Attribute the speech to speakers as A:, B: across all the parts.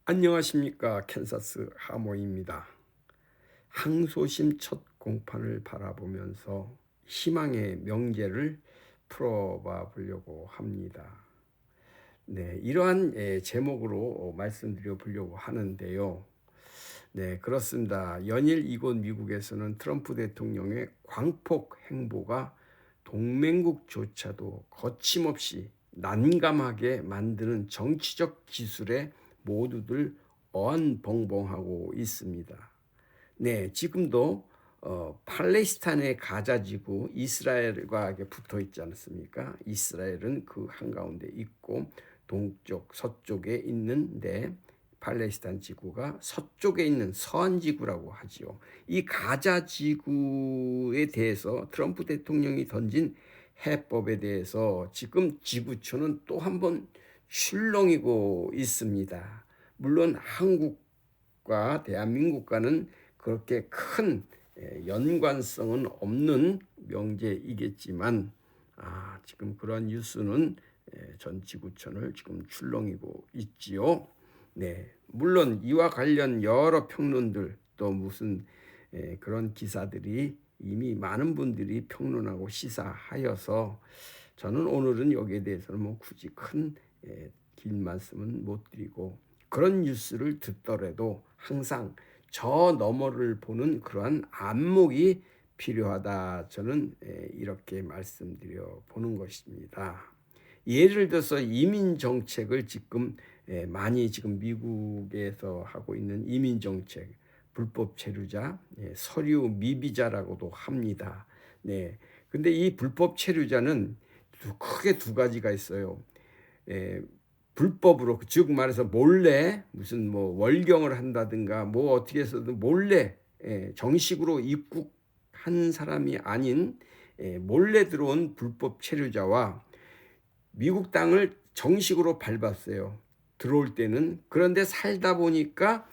A: 안녕하십니까. 캔사스 하모입니다. 항소심 첫 공판을 바라보면서 희망의 명제를 풀어봐 보려고 합니다. 네, 이러한 제목으로 말씀드려 보려고 하는데요. 네, 그렇습니다. 연일 이곳 미국에서는 트럼프 대통령의 광폭 행보가 동맹국조차도 거침없이 난감하게 만드는 정치적 기술에 모두들 어안벙벙하고 있습니다. 네, 지금도 팔레스타인의 가자지구 이스라엘과 붙어 있지 않습니까? 이스라엘은 그 한가운데 있고 동쪽, 서쪽에 있는데 팔레스타인 지구가 서쪽에 있는 서안 지구라고 하지요. 이 가자 지구에 대해서 트럼프 대통령이 던진 해법에 대해서 지금 지구촌은 또 한 번 출렁이고 있습니다. 물론 한국과 대한민국과는 그렇게 큰 연관성은 없는 명제이겠지만 지금 그런 뉴스는 전 지구촌을 지금 출렁이고 있지요. 네, 물론 이와 관련 여러 평론들 또 무슨 그런 기사들이 이미 많은 분들이 평론하고 시사하여서 저는 오늘은 여기에 대해서는 뭐 굳이 긴 말씀은 못 드리고 그런 뉴스를 듣더라도 항상 저 너머를 보는 그러한 안목이 필요하다. 저는 이렇게 말씀드려 보는 것입니다. 예를 들어서 이민 정책을 많이 지금 미국에서 하고 있는 이민 정책, 불법 체류자, 서류 미비자라고도 합니다. 네. 근데 이 불법 체류자는 크게 두 가지가 있어요. 불법으로 즉 말해서 몰래 무슨 뭐 월경을 한다든가 뭐 어떻게 해서든 몰래 정식으로 입국한 사람이 아닌 몰래 들어온 불법 체류자와 미국 땅을 정식으로 밟았어요. 들어올 때는. 그런데 살다 보니까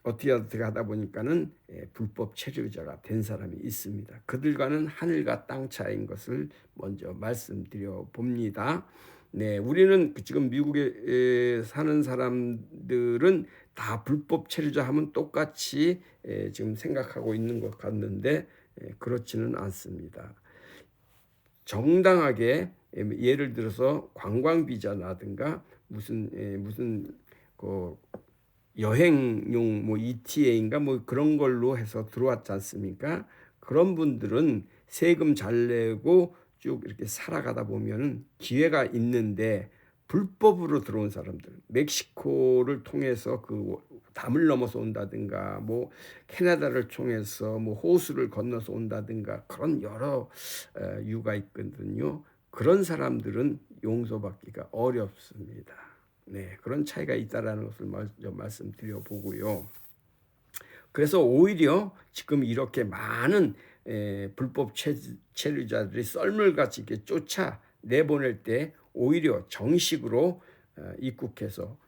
A: 어떻게 하다 보니까는 불법 체류자가 된 사람이 있습니다. 그들과는 하늘과 땅 차이인 것을 먼저 말씀드려 봅니다. 네, 우리는 지금 미국에 사는 사람들은 다 불법 체류자 하면 똑같이 지금 생각하고 있는 것 같는데 그렇지는 않습니다. 정당하게 예를 들어서 관광 비자라든가 무슨 그 여행용 뭐 ETA인가 뭐 그런 걸로 해서 들어왔지 않습니까? 그런 분들은 세금 잘 내고 쭉 이렇게 살아가다 보면은 기회가 있는데 불법으로 들어온 사람들, 멕시코를 통해서 그 담을 넘어서 온다든가 뭐 캐나다를 통해서 뭐 호수를 건너서 온다든가 그런 여러 이유가 있거든요. 그런 사람들은 용서받기가 어렵습니다. 네, 그런 차이가 있다라는 것을 먼저 말씀드려 보고요. 그래서 오히려 지금 이렇게 많은 불법 체류자들이 썰물같이 이렇게 쫓아 내보낼 때 오히려 정식으로 입국해서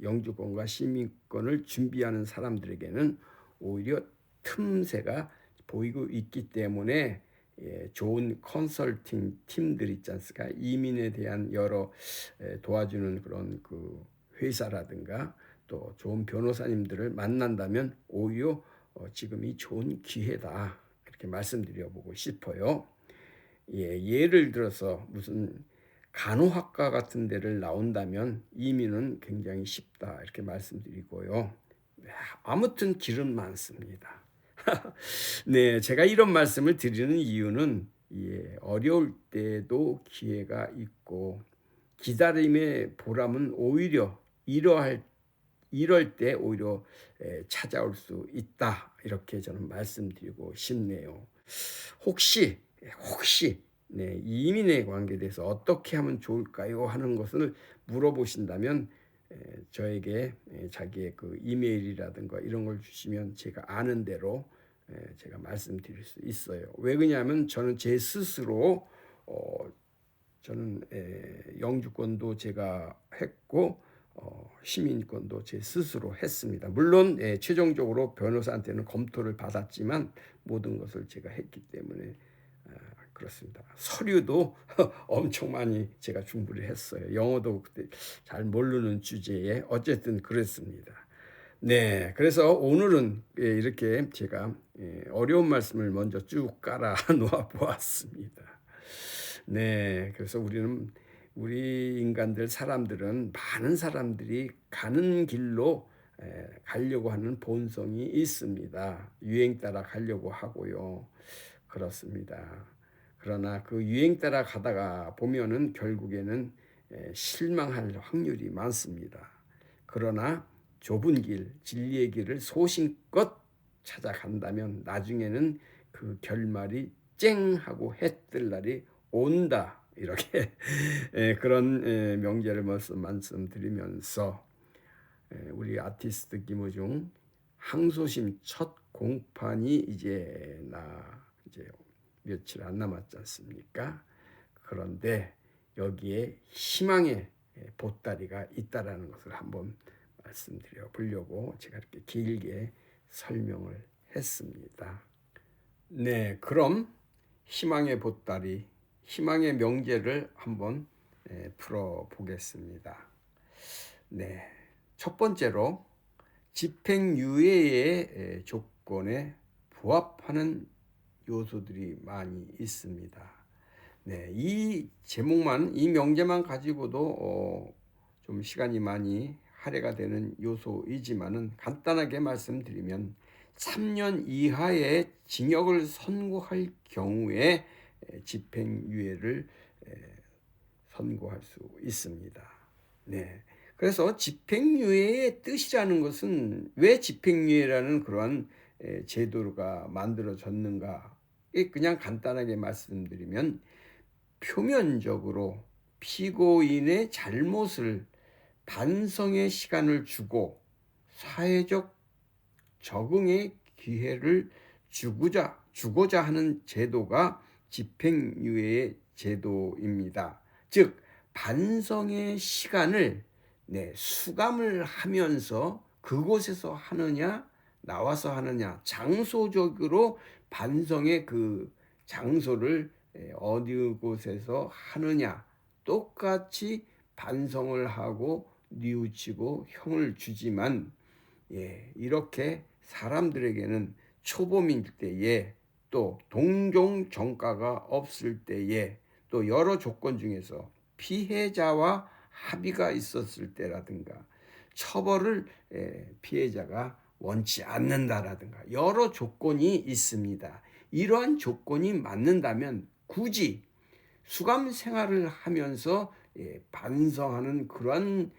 A: 영주권과 시민권을 준비하는 사람들에게는 오히려 틈새가 보이고 있기 때문에 좋은 컨설팅 팀들 있지 않습니까? 이민에 대한 여러 도와주는 그런 그 회사라든가 또 좋은 변호사님들을 만난다면 오히려 지금이 좋은 기회다. 이렇게 말씀드려 보고 싶어요. 예를 들어서 무슨 간호학과 같은 데를 나온다면 이민은 굉장히 쉽다. 이렇게 말씀드리고요. 아무튼 길은 많습니다. 네, 제가 이런 말씀을 드리는 이유는 어려울 때도 기회가 있고 기다림의 보람은 오히려 이럴 때 오히려 찾아올 수 있다. 이렇게 저는 말씀드리고 싶네요. 혹시 네, 이민에 관계돼서 어떻게 하면 좋을까요? 하는 것을 물어보신다면 저에게 자기의 그 이메일이라든가 이런 걸 주시면 제가 아는 대로 제가 말씀드릴 수 있어요. 왜 그러냐면 저는 제 스스로 저는 영주권도 제가 했고 시민권도 제 스스로 했습니다. 물론 최종적으로 변호사한테는 검토를 받았지만 모든 것을 제가 했기 때문에 그렇습니다. 서류도 엄청 많이 제가 준비를 했어요. 영어도 그때 잘 모르는 주제에 어쨌든 그랬습니다. 네, 그래서 오늘은 이렇게 제가 어려운 말씀을 먼저 쭉 깔아 놓아 보았습니다. 네, 그래서 우리 인간들 사람들은 많은 사람들이 가는 길로 가려고 하는 본성이 있습니다. 유행 따라 가려고 하고요. 그렇습니다. 그러나 그 유행 따라 가다가 보면은 결국에는 실망할 확률이 많습니다. 그러나 좁은 길, 진리의 길을 소신껏 찾아간다면 나중에는 그 결말이 쨍 하고 해 뜰 날이 온다. 이렇게 그런 명제를 말씀드리면서 우리 아티스트 김호중 항소심 첫 공판이 이제 며칠 안 남았지 않습니까? 그런데 여기에 희망의 보따리가 있다라는 것을 한번 말씀드려 보려고 제가 이렇게 길게 설명을 했습니다. 네, 그럼 희망의 보따리, 희망의 명제를 한번 풀어 보겠습니다. 네, 첫 번째로 집행유예의 조건에 부합하는 요소들이 많이 있습니다. 네, 이 제목만, 이 명제만 가지고도 좀 시간이 많이 할애가 되는 요소이지만은 간단하게 말씀드리면 3년 이하의 징역을 선고할 경우에 집행유예를 선고할 수 있습니다. 네. 그래서 집행유예의 뜻이라는 것은 왜 집행유예라는 그러한 제도가 만들어졌는가? 그냥 간단하게 말씀드리면 표면적으로 피고인의 잘못을 반성의 시간을 주고 사회적 적응의 기회를 주고자 하는 제도가 집행유예의 제도입니다. 즉 반성의 시간을 수감을 하면서 그곳에서 하느냐 나와서 하느냐 장소적으로 반성의 그 장소를 어디 곳에서 하느냐 똑같이 반성을 하고 뉘우치고 형을 주지만 이렇게 사람들에게는 초범일 때에 또 동종 정가가 없을 때에 또 여러 조건 중에서 피해자와 합의가 있었을 때라든가 처벌을 피해자가 원치 않는다라든가 여러 조건이 있습니다. 이러한 조건이 맞는다면 굳이 수감 생활을 하면서 반성하는 그런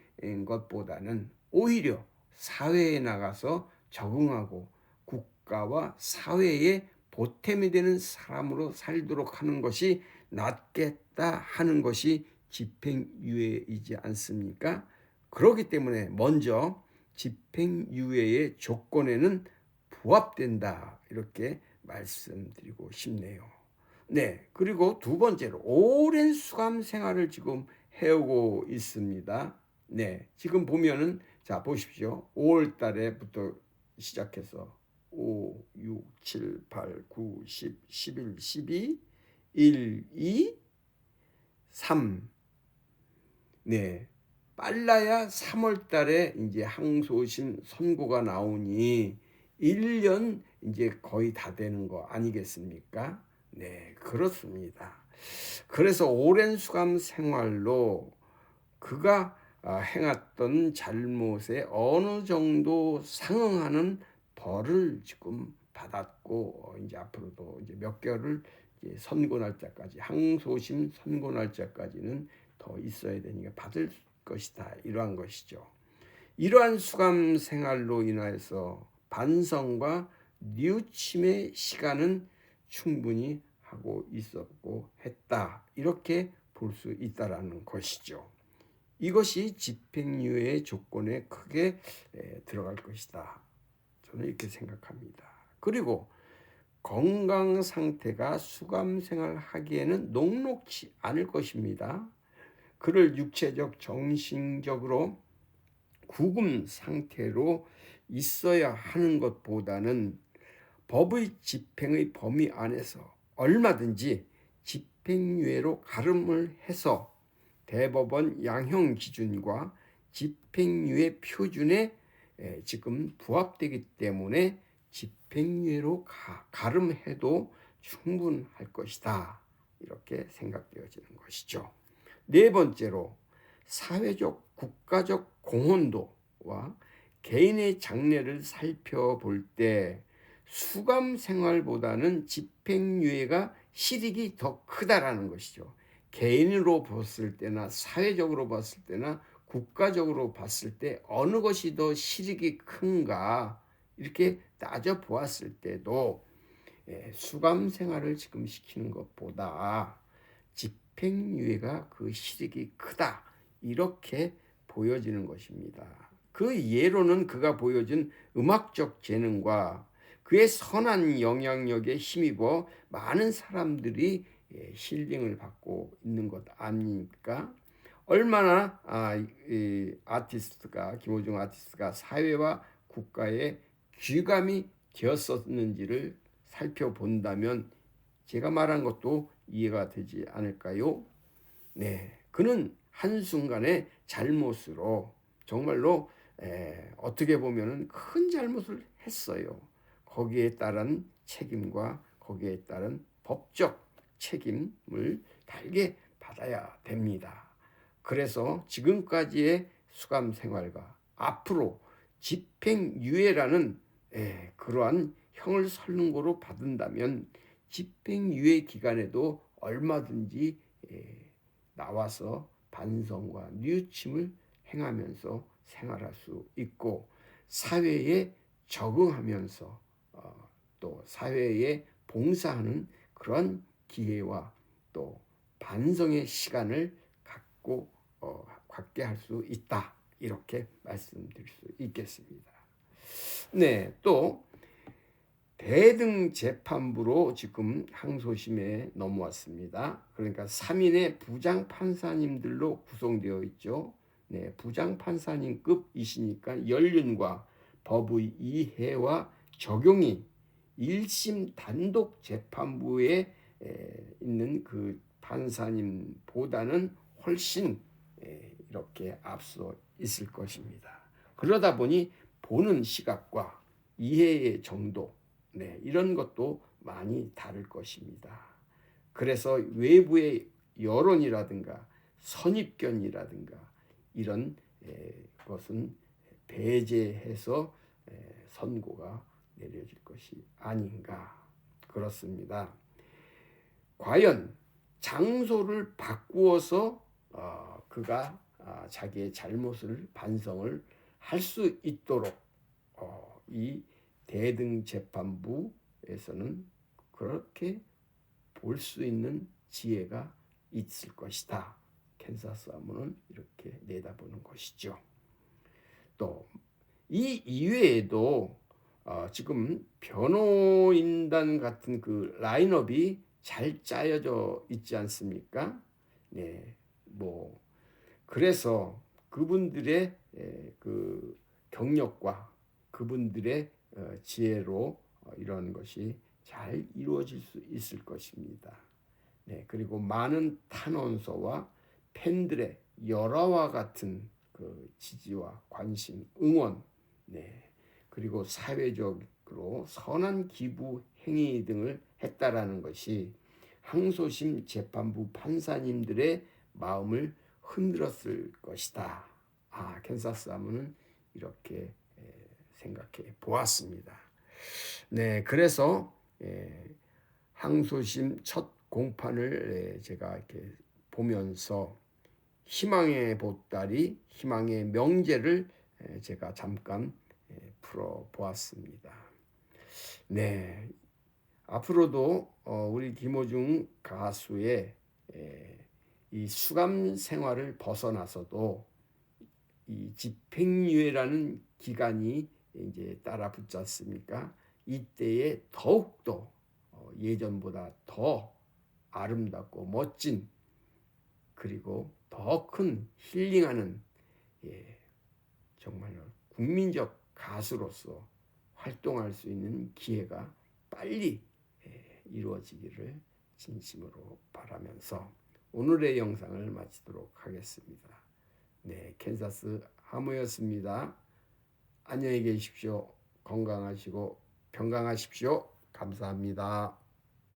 A: 것보다는 오히려 사회에 나가서 적응하고 국가와 사회에 보탬이 되는 사람으로 살도록 하는 것이 낫겠다 하는 것이 집행유예이지 않습니까? 그렇기 때문에 먼저 집행유예의 조건에는 부합된다 이렇게 말씀드리고 싶네요. 네, 그리고 두 번째로 오랜 수감 생활을 지금 해오고 있습니다. 네, 지금 보면은 자 보십시오. 5월 달에부터 시작해서 5, 6, 7, 8, 9, 10, 11, 12, 1, 2, 3. 네. 빨라야 3월 달에 이제 항소심 선고가 나오니 1년 이제 거의 다 되는 거 아니겠습니까? 네, 그렇습니다. 그래서 오랜 수감 생활로 그가 행했던 잘못에 어느 정도 상응하는 벌을 지금 받았고 이제 앞으로도 이제 몇 개월을 이제 선고 날짜까지 항소심 선고 날짜까지는 더 있어야 되니까 받을 것이다 이러한 것이죠. 이러한 수감 생활로 인하여서 반성과 뉘우침의 시간은 충분히 하고 있었고 했다 이렇게 볼 수 있다라는 것이죠. 이것이 집행유예의 조건에 크게 들어갈 것이다. 저는 이렇게 생각합니다. 그리고 건강 상태가 수감 생활하기에는 녹록지 않을 것입니다. 그를 육체적, 정신적으로 구금 상태로 있어야 하는 것보다는 법의 집행의 범위 안에서 얼마든지 집행유예로 가름을 해서 대법원 양형 기준과 집행유예 표준에 지금 부합되기 때문에 집행유예로 가름해도 충분할 것이다. 이렇게 생각되어지는 것이죠. 네 번째로 사회적 국가적 공헌도와 개인의 장래를 살펴볼 때 수감 생활보다는 집행유예가 실익이 더 크다라는 것이죠. 개인으로 봤을 때나 사회적으로 봤을 때나 국가적으로 봤을 때 어느 것이 더 실익이 큰가 이렇게 따져 보았을 때도 수감 생활을 지금 시키는 것보다 집행유예가 그 실익이 크다 이렇게 보여지는 것입니다. 그 예로는 그가 보여준 음악적 재능과 그의 선한 영향력에 힘입어 많은 사람들이 힐링을 받고 있는 것 아닙니까? 얼마나 김호중 아티스트가 사회와 국가에 귀감이 되었었는지를 살펴본다면 제가 말한 것도 이해가 되지 않을까요? 네, 그는 한순간의 잘못으로 정말로 어떻게 보면 큰 잘못을 했어요. 거기에 따른 책임과 거기에 따른 법적 책임을 달게 받아야 됩니다. 그래서 지금까지의 수감 생활과 앞으로 집행유예라는 그러한 형을 설능고로 받는다면 집행유예 기간에도 얼마든지 나와서 반성과 뉘우침을 행하면서 생활할 수 있고 사회에 적응하면서 또 사회에 봉사하는 그런 기회와 또 반성의 시간을 갖게 할 수 있다. 이렇게 말씀드릴 수 있겠습니다. 네, 또 대등 재판부로 지금 항소심에 넘어왔습니다. 그러니까 3인의 부장 판사님들로 구성되어 있죠. 네, 부장 판사님급이시니까 연륜과 법의 이해와 적용이 1심 단독 재판부에 있는 그 판사님보다는 훨씬 이렇게 앞서 있을 것입니다. 그러다 보니 보는 시각과 이해의 정도, 이런 것도 많이 다를 것입니다. 그래서 외부의 여론이라든가 선입견이라든가 이런 것은 배제해서 선고가 내려질 것이 아닌가 그렇습니다. 과연 장소를 바꾸어서 그가 자기의 잘못을 반성을 할 수 있도록 이 대등 재판부에서는 그렇게 볼 수 있는 지혜가 있을 것이다. 캔사스 하면은 이렇게 내다보는 것이죠. 또 이 이외에도 지금 변호인단 같은 그 라인업이 잘 짜여져 있지 않습니까? 네, 그래서 그분들의 그 경력과 그분들의 지혜로 이런 것이 잘 이루어질 수 있을 것입니다. 네, 그리고 많은 탄원서와 팬들의 열화와 같은 그 지지와 관심, 응원, 그리고 사회적으로 선한 기부 행위 등을 했다라는 것이 항소심 재판부 판사님들의 마음을 흔들었을 것이다. 캔사스 하면은 이렇게 생각해 보았습니다. 네, 그래서 항소심 첫 공판을 제가 이렇게 보면서 희망의 보따리, 희망의 명제를 제가 잠깐 풀어 보았습니다. 네, 앞으로도 우리 김호중 가수의 이 수감 생활을 벗어나서도 이 집행유예라는 기간이 이제 따라 붙지 않습니까? 이때에 더욱더 예전보다 더 아름답고 멋진 그리고 더 큰 힐링하는 정말로 국민적 가수로서 활동할 수 있는 기회가 빨리 이루어지기를 진심으로 바라면서 오늘의 영상을 마치도록 하겠습니다. 네, 캔사스 하모였습니다. 안녕히 계십시오. 건강하시고 평강하십시오. 감사합니다.